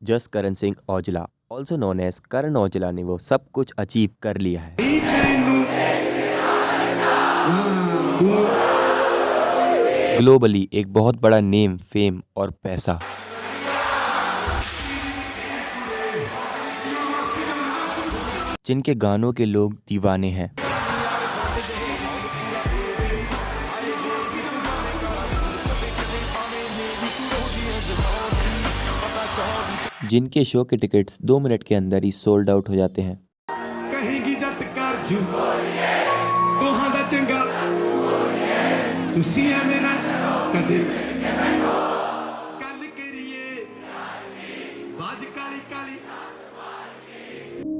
जस Karan Singh Aujla also known as Karan Aujla ने वो सब कुछ अचीव कर लिया है। ग्लोबली एक बहुत बड़ा नेम, फेम और पैसा। जिनके गानों के लोग दीवाने हैं। जिनके शो के टिकट्स 2 मिनट के अंदर ही सोल्ड आउट हो जाते हैं। कहेंगी जट कर जू दोहां दा चंगा तुसी है मेरा कदे गल करिए बाज काली काली।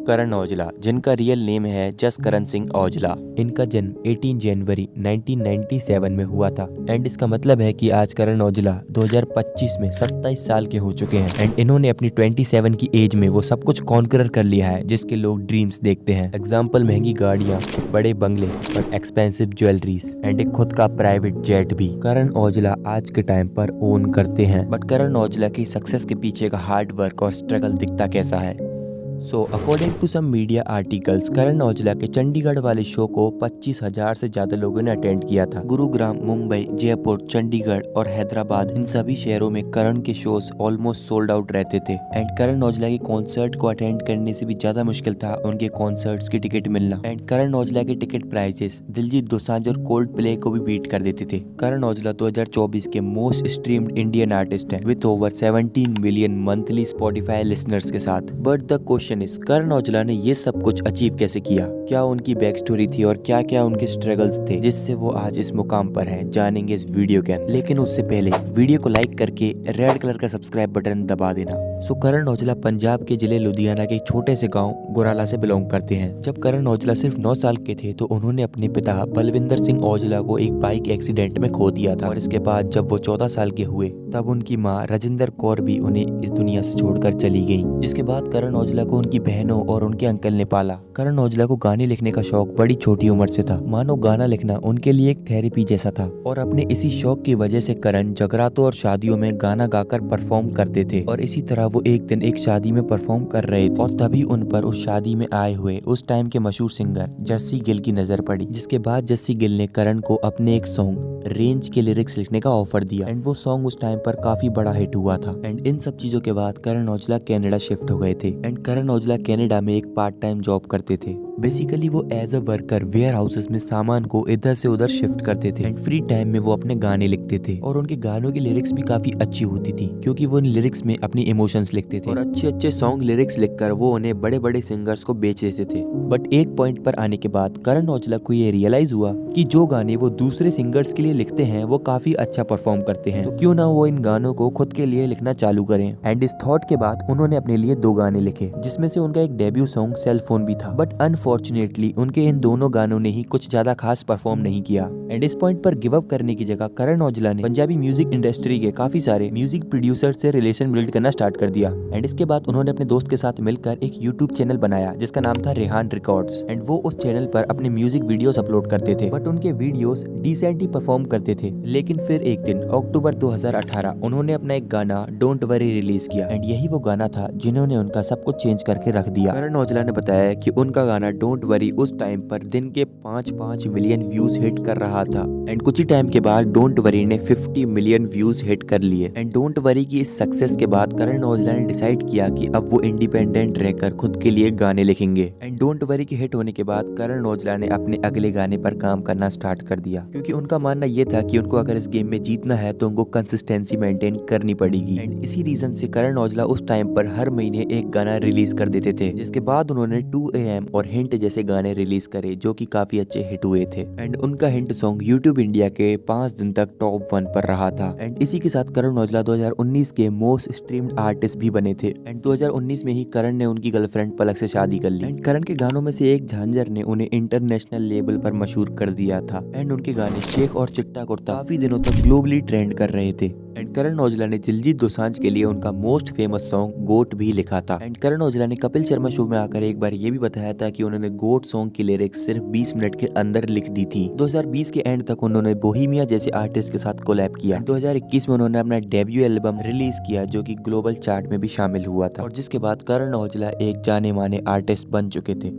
करण औजला, जिनका रियल नेम है जस करण सिंह औजला। इनका जन्म 18 जनवरी 1997 में हुआ था एंड इसका मतलब है कि आज करण औजला 2025 में 27 साल के हो चुके हैं एंड इन्होंने अपनी 27 की एज में वो सब कुछ कॉन्करर कर लिया है जिसके लोग ड्रीम्स देखते हैं। एग्जाम्पल महंगी गाड़ियाँ, बड़े बंगले और एक्सपेंसिव ज्वेलरीज एंड एक खुद का प्राइवेट जेट भी करण औजला आज के टाइम पर ओन करते हैं। बट करण औजला की सक्सेस के पीछे का हार्ड वर्क और स्ट्रगल दिखता कैसा है। So according to some media articles, Karan Aujla के चंडीगढ़ वाले शो को 25,000 से ज्यादा लोगों ने अटेंड किया था। गुरुग्राम, मुंबई, जयपुर, चंडीगढ़ और हैदराबाद, इन सभी शहरों में करण के शोज ऑलमोस्ट सोल्ड आउट रहते थे एंड करण औजला के कॉन्सर्ट को अटेंड करने से भी ज्यादा मुश्किल था उनके कॉन्सर्ट्स की टिकट मिलना एंड करण औजला के टिकट प्राइसेस दिलजीत दोसांझ और कोल्ड प्ले को भी बीट कर देते थे। करण औजला 2024 के मोस्ट स्ट्रीम्ड इंडियन आर्टिस्ट हैं with over 17 million monthly Spotify listeners के साथ। बट द क्वेश्चन इज, करण औजला ने ये सब कुछ अचीव कैसे किया? क्या उनकी बैक स्टोरी थी और क्या क्या उनके स्ट्रगल्स थे जिससे वो आज इस मुकाम पर हैं? जानेंगे इस वीडियो के अंदर। लेकिन उससे पहले वीडियो को लाइक करके रेड कलर का सब्सक्राइब बटन दबा देना। सो करण औजला पंजाब के जिले लुधियाना के एक छोटे से गांव गुराला से बिलोंग करते हैं। जब करण औजला सिर्फ 9 साल के थे तो उन्होंने अपने पिता बलविंदर सिंह औजला को एक बाइक एक्सीडेंट में खो दिया था और इसके बाद जब वो 14 साल के हुए तब उनकी माँ राजिंदर कौर भी उन्हें इस दुनिया से छोड़कर चली गई। जिसके बाद करण औजला को उनकी बहनों और उनके अंकल ने पाला। करण औजला को गाने लिखने का शौक बड़ी छोटी उम्र से था। मानो गाना लिखना उनके लिए एक थेरेपी जैसा था और अपने इसी शौक की वजह से करण जगरातों और शादियों में गाना गाकर परफॉर्म करते थे और इसी तरह वो एक दिन एक शादी में परफॉर्म कर रहे थे और तभी उन पर उस शादी में आए हुए उस टाइम के मशहूर सिंगर जस्सी गिल की नजर पड़ी। जिसके बाद जस्सी गिल ने करण को अपने एक सॉन्ग रेंज के लिरिक्स लिखने का ऑफर दिया एंड वो सॉन्ग उस टाइम पर काफी बड़ा हिट हुआ था। एंड इन सब चीजों के बाद करण औजला कनाडा शिफ्ट हो गए थे एंड करण औजला कनाडा में एक पार्ट टाइम जॉब करते थे। बेसिकली वो as a worker warehouses में सामान को इधर से उधर शिफ्ट करते थे एंड फ्री टाइम में वो अपने गाने लिखते थे और उनके गानों की लिरिक्स भी काफी अच्छी होती थी क्योंकि वो इन लिरिक्स में अपनी इमोशंस लिखते थे और अच्छे अच्छे सॉन्ग लिरिक्स लिखकर वो उन्हें बड़े बड़े सिंगर्स को बेच देते थे। बट एक पॉइंट पर आने के बाद करण औजला को ये रियलाइज हुआ कि जो गाने वो दूसरे सिंगर्स के लिए लिखते हैं वो काफी अच्छा परफॉर्म करते हैं, तो क्यों ना वो इन गानों को खुद के लिए लिखना चालू करें। एंड इस थॉट के बाद उन्होंने अपने लिए 2 गाने लिखे जिसमें से उनका एक डेब्यू सॉन्ग सेल फोन भी था। बट अनफॉर्चुनेटली उनके इन दोनों गानों ने ही कुछ ज्यादा खास परफॉर्म नहीं किया एंड इस पॉइंट पर गिव अप करने की जगह करण औजला ने पंजाबी म्यूजिक इंडस्ट्री के काफी सारे म्यूजिक प्रोड्यूसर से रिलेशन बिल्ड करना स्टार्ट कर दिया एंड इसके बाद उन्होंने अपने दोस्त के साथ मिलकर एक यूट्यूब चैनल बनाया जिसका नाम था रेहान रिकॉर्ड्स एंड वो उस चैनल पर अपने म्यूजिक वीडियोस अपलोड करते थे। बट उनके वीडियोस डिसेंट ही परफॉर्म करते थे। लेकिन फिर एक दिन अक्टूबर 2018 उन्होंने अपना एक गाना डोंट वरी रिलीज किया एंड यही वो गाना था जिन्होंने उनका सब कुछ चेंज करके रख दिया। करण औजला ने बताया कि उनका गाना डोंट वरी उस टाइम पर दिन के 5 मिलियन व्यूज हिट कर रहा था एंड कुछ ही टाइम के बाद डोंट वरी ने 50 मिलियन व्यूज हिट कर लिए एंड डोंट वरी की इस सक्सेस के बाद करण औजला ने डिसाइड किया कि अब वो इंडिपेंडेंट रहकर खुद के लिए गाने लिखेंगे एंड डोंट वरी के हिट होने के बाद करण औजला ने अपने अगले गाने पर काम करना स्टार्ट कर दिया क्योंकि उनका मानना ये था कि उनको अगर इस गेम में जीतना है तो उनको कंसिस्टेंसी मेंटेन करनी पड़ेगी एंड इसी रीजन से करण औजला उस टाइम पर हर महीने एक गाना रिलीज कर देते थे। जिसके बाद उन्होंने 2 AM और हिंट जैसे गाने रिलीज करे जो कि काफी अच्छे हिट हुए थे एंड उनका हिंट सॉन्ग यूट्यूब इंडिया के 5 दिन तक टॉप 1 पर रहा था एंड इसी के साथ करण औजला 2019 के मोस्ट स्ट्रीम्ड आर्टिस्ट भी बने थे एंड 2019 में ही करण ने उनकी गर्लफ्रेंड पलक से शादी कर ली एंड करण के गानों में से एक झांझर ने उन्हें इंटरनेशनल लेवल पर मशहूर कर दिया था एंड उनके गाने शेख और चिट्टा कुर्ता काफी दिनों तक ग्लोबली ट्रेंड कर रहे थे एंड करण औजला ने दिलजीत दोसांझ के लिए उनका मोस्ट फेमस सॉन्ग गोट भी लिखा था। एंड करण औजला ने कपिल शर्मा शो में आकर एक बार ये भी बताया था कि उन्होंने गोट सॉन्ग की लिरिक्स सिर्फ 20 मिनट के अंदर लिख दी थी। 2020 के एंड तक उन्होंने बोहेमिया जैसे आर्टिस्ट के साथ कोलैब किया। 2021 में उन्होंने अपना डेब्यू एल्बम रिलीज किया जो कि ग्लोबल चार्ट में भी शामिल हुआ था और जिसके बाद करण औजला एक जाने माने आर्टिस्ट बन चुके थे।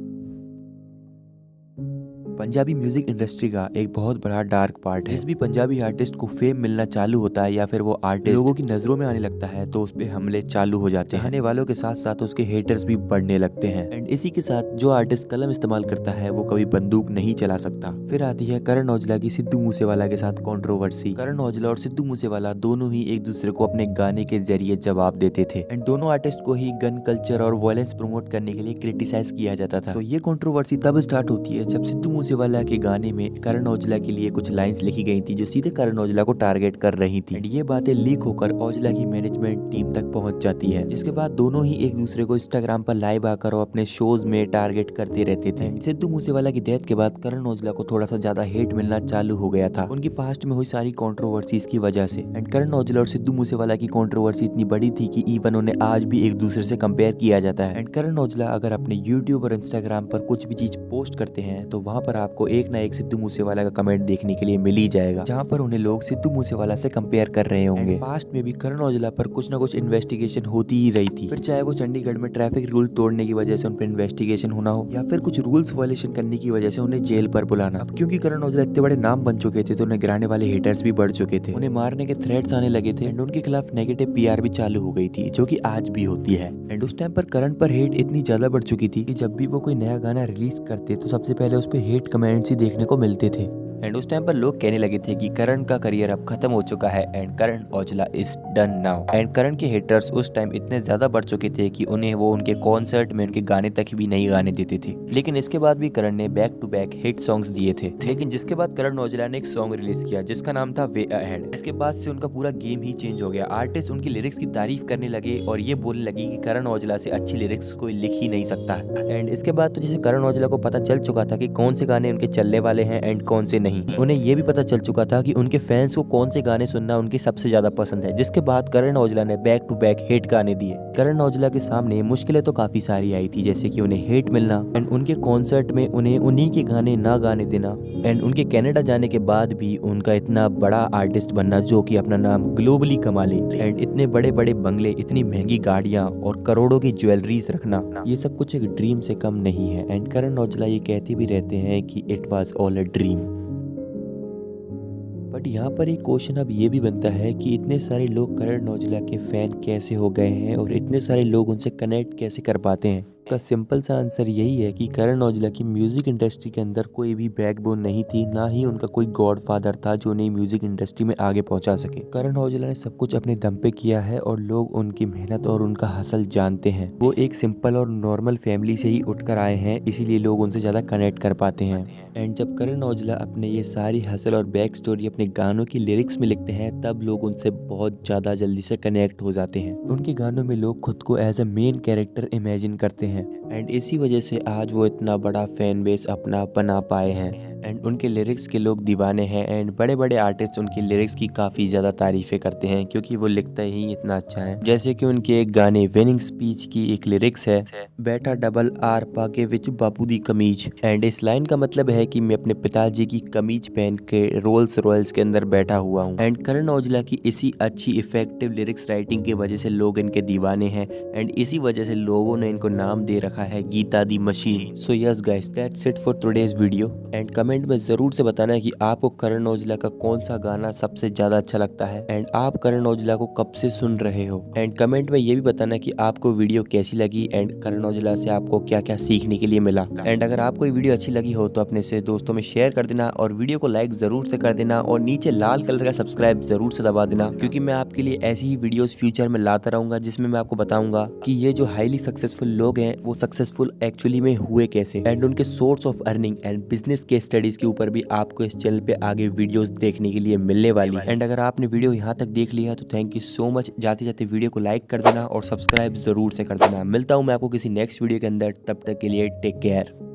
पंजाबी म्यूजिक इंडस्ट्री का एक बहुत बड़ा डार्क पार्ट है। जिस भी पंजाबी आर्टिस्ट को फेम मिलना चालू होता है या फिर वो आर्टिस्ट लोगों की नजरों में आने लगता है तो उस पे हमले चालू हो जाते हैं। चाहने वालों के साथ साथ उसके हेटर्स भी बढ़ने लगते हैं। एंड इसी के साथ जो आर्टिस्ट कलम इस्तेमाल करता है वो कभी बंदूक नहीं चला सकता। फिर आती है करण औजला की सिद्धू मूसेवाला के साथ कंट्रोवर्सी। करण औजला और सिद्धू मूसेवाला दोनों ही एक दूसरे को अपने गाने के जरिए जवाब देते थे एंड दोनों आर्टिस्ट को ही गन कल्चर और वायलेंस प्रमोट करने के लिए क्रिटिसाइज किया जाता था। तो ये कंट्रोवर्सी तब स्टार्ट होती है जब सिद्धू मूसेवाला के गाने में करण औजला के लिए कुछ लाइंस लिखी गई थी जो सीधे करण औजला को टारगेट कर रही थी। ये बातें लीक होकर औजला की मैनेजमेंट टीम तक पहुंच जाती है जिसके बाद दोनों ही एक दूसरे को इंस्टाग्राम पर लाइव आकर और अपने शोज में टारगेट करते रहते थे। सिद्धू मूसेवाला की डेथ के बाद करण औजला को थोड़ा सा ज्यादा हेट मिलना चालू हो गया था उनकी पास्ट में हुई सारी कंट्रोवर्सीज की वजह से। एंड करण औजला और सिद्धू मूसेवाला की कंट्रोवर्सी इतनी बड़ी थी कि इवन उन्हें आज भी एक दूसरे से कंपेयर किया जाता है। एंड करण औजला अगर अपने यूट्यूब और इंस्टाग्राम पर कुछ भी चीज पोस्ट करते हैं तो वहां पर आपको एक ना एक सिद्धू मूसेवाला का कमेंट देखने के लिए मिल ही जाएगा जहां पर उन्हें लोग सिद्धू मूसेवाला से कंपेयर कर रहे होंगे। पास्ट में भी करण औजला पर कुछ ना कुछ इन्वेस्टिगेशन होती ही रही थी, फिर चाहे वो चंडीगढ़ में ट्रैफिक रूल तोड़ने की वजह से उन पर इन्वेस्टिगेशन होना हो या फिर कुछ रूल्स वायलेशन करने की वजह से उन्हें जेल पर बुलाना। अब क्योंकि करण औजला इतने बड़े नाम बन चुके थे तो उन्हें गिराने वाले हेटर्स भी बढ़ चुके थे, उन्हें मारने के थ्रेट्स आने लगे थे एंड उनके खिलाफ नेगेटिव पीआर भी चालू हो गई थी जो कि आज भी होती है। एंड उस टाइम पर करण पर हेट इतनी ज्यादा बढ़ चुकी थी कि जब भी वो कोई नया गाना रिलीज करते तो सबसे पहले उस पर हेट कमेंट्स ही देखने को मिलते थे। एंड उस टाइम पर लोग कहने लगे थे कि करण का करियर अब खत्म हो चुका है and Karan Aujla is done now. And Karan के हेटर्स उस टाइम इतने ज्यादा बढ़ चुके थे कि उन्हें वो उनके कॉन्सर्ट में उनके गाने तक भी नहीं गाने देते थे। लेकिन इसके बाद भी करण ने back to back hit songs दिए थे। लेकिन जिसके बाद करण औजला ने एक सॉन्ग रिलीज किया जिसका नाम था वे अहेड। इसके बाद से उनका पूरा गेम ही चेंज हो गया। आर्टिस्ट उनकी लिरिक्स की तारीफ करने लगे और ये बोलने लगी कि करण औजला से अच्छी लिरिक्स कोई लिख ही नहीं सकता। एंड इसके बाद तो जैसे करण औजला को पता चल चुका था कि कौन से गाने उनके चलने वाले हैं एंड कौन से नहीं, उन्हें ये भी पता चल चुका था कि उनके फैंस को कौन से गाने सुनना उनके सबसे ज्यादा पसंद है। जिसके बाद करण औजला ने बैक टू बैक हिट गाने दिए। करण औजला के सामने मुश्किलें तो काफी सारी आई थी जैसे कि उन्हें हेट मिलना एंड उनके कॉन्सर्ट में उन्हें उन्हीं के गाने ना गाने देना एंड उनके कनाडा जाने के बाद भी उनका इतना बड़ा आर्टिस्ट बनना जो कि अपना नाम ग्लोबली कमा ले एंड इतने बड़े बड़े बंगले, इतनी महंगी गाड़ियां और करोड़ों की ज्वेलरीज रखना, ये सब कुछ एक ड्रीम से कम नहीं है। एंड करण औजला ये कहते भी रहते हैं कि it was all a dream. But यहाँ पर एक क्वेश्चन अब ये भी बनता है कि इतने सारे लोग करण औजला के फैन कैसे हो गए हैं और इतने सारे लोग उनसे कनेक्ट कैसे कर पाते हैं। का सिंपल सा आंसर यही है कि करण औजला की म्यूजिक इंडस्ट्री के अंदर कोई भी बैकबोन नहीं थी, ना ही उनका कोई गॉडफादर था जो उन्हें म्यूजिक इंडस्ट्री में आगे पहुंचा सके। करण औजला ने सब कुछ अपने दम पे किया है और लोग उनकी मेहनत और उनका हसल जानते हैं। वो एक सिंपल और नॉर्मल फैमिली से ही उठकर आए हैं, इसीलिए लोग उनसे ज्यादा कनेक्ट कर पाते हैं। एंड जब करण औजला अपने ये सारी हसल और बैक स्टोरी अपने गानों की लिरिक्स में लिखते हैं तब लोग उनसे बहुत ज्यादा जल्दी से कनेक्ट हो जाते हैं। उनके गानों में लोग खुद को as a main character imagine करते हैं एंड इसी वजह से आज वो इतना बड़ा फैन बेस अपना बना पाए हैं एंड उनके लिरिक्स के लोग दीवाने हैं। एंड बड़े बड़े आर्टिस्ट उनकी लिरिक्स की काफ़ी ज़्यादा तारीफ़ें करते हैं क्योंकि वो लिखता ही इतना अच्छा है। जैसे कि उनके एक गाने विनिंग स्पीच की एक लिरिक्स है, बैठा डबल आर पाके विच बापू दी कमीज। एंड इस लाइन का मतलब है कि मैं अपने पिताजी की कमीज पहन के रोल्स रॉयल्स के अंदर बैठा हुआ हूँ। एंड करण औजला की इसी अच्छी इफेक्टिव लिरिक्स राइटिंग की वजह से लोग इनके दीवाने हैं एंड इसी वजह से लोगों ने इनको नाम दे रखा है गीता दी machine. So yes guys, that's it for today's video. And comment में जरूर से बताना है कि आपको करण औजला का कौन सा गाना सबसे ज्यादा अच्छा लगता है एंड आप करण औजला को कब से सुन रहे हो। एंड कमेंट में ये भी बताना कि आपको वीडियो कैसी लगी एंड करण औजला से आपको क्या क्या सीखने के लिए मिला। एंड अगर आपको ये वीडियो अच्छी लगी हो तो अपने से दोस्तों में शेयर कर देना और वीडियो को लाइक जरूर से कर देना और नीचे लाल कलर का सब्सक्राइब जरूर से दबा देना, क्योंकि मैं आपके लिए ऐसी ही वीडियोस फ्यूचर में लाता रहूंगा जिसमें मैं आपको बताऊंगा कि ये जो हाईली सक्सेसफुल लोग हैं वो सक्सेसफुल एक्चुअली में हुए कैसे एंड उनके source of earning and business के स्टडीज के ऊपर भी आपको इस चैनल पे आगे वीडियोस देखने के लिए मिलने वाली है। एंड अगर आपने वीडियो यहाँ तक देख लिया तो थैंक यू सो मच। जाते जाते वीडियो को लाइक कर देना और सब्सक्राइब जरूर से कर देना। मिलता हूँ मैं आपको किसी नेक्स्ट वीडियो के अंदर, तब तक के लिए टेक केयर।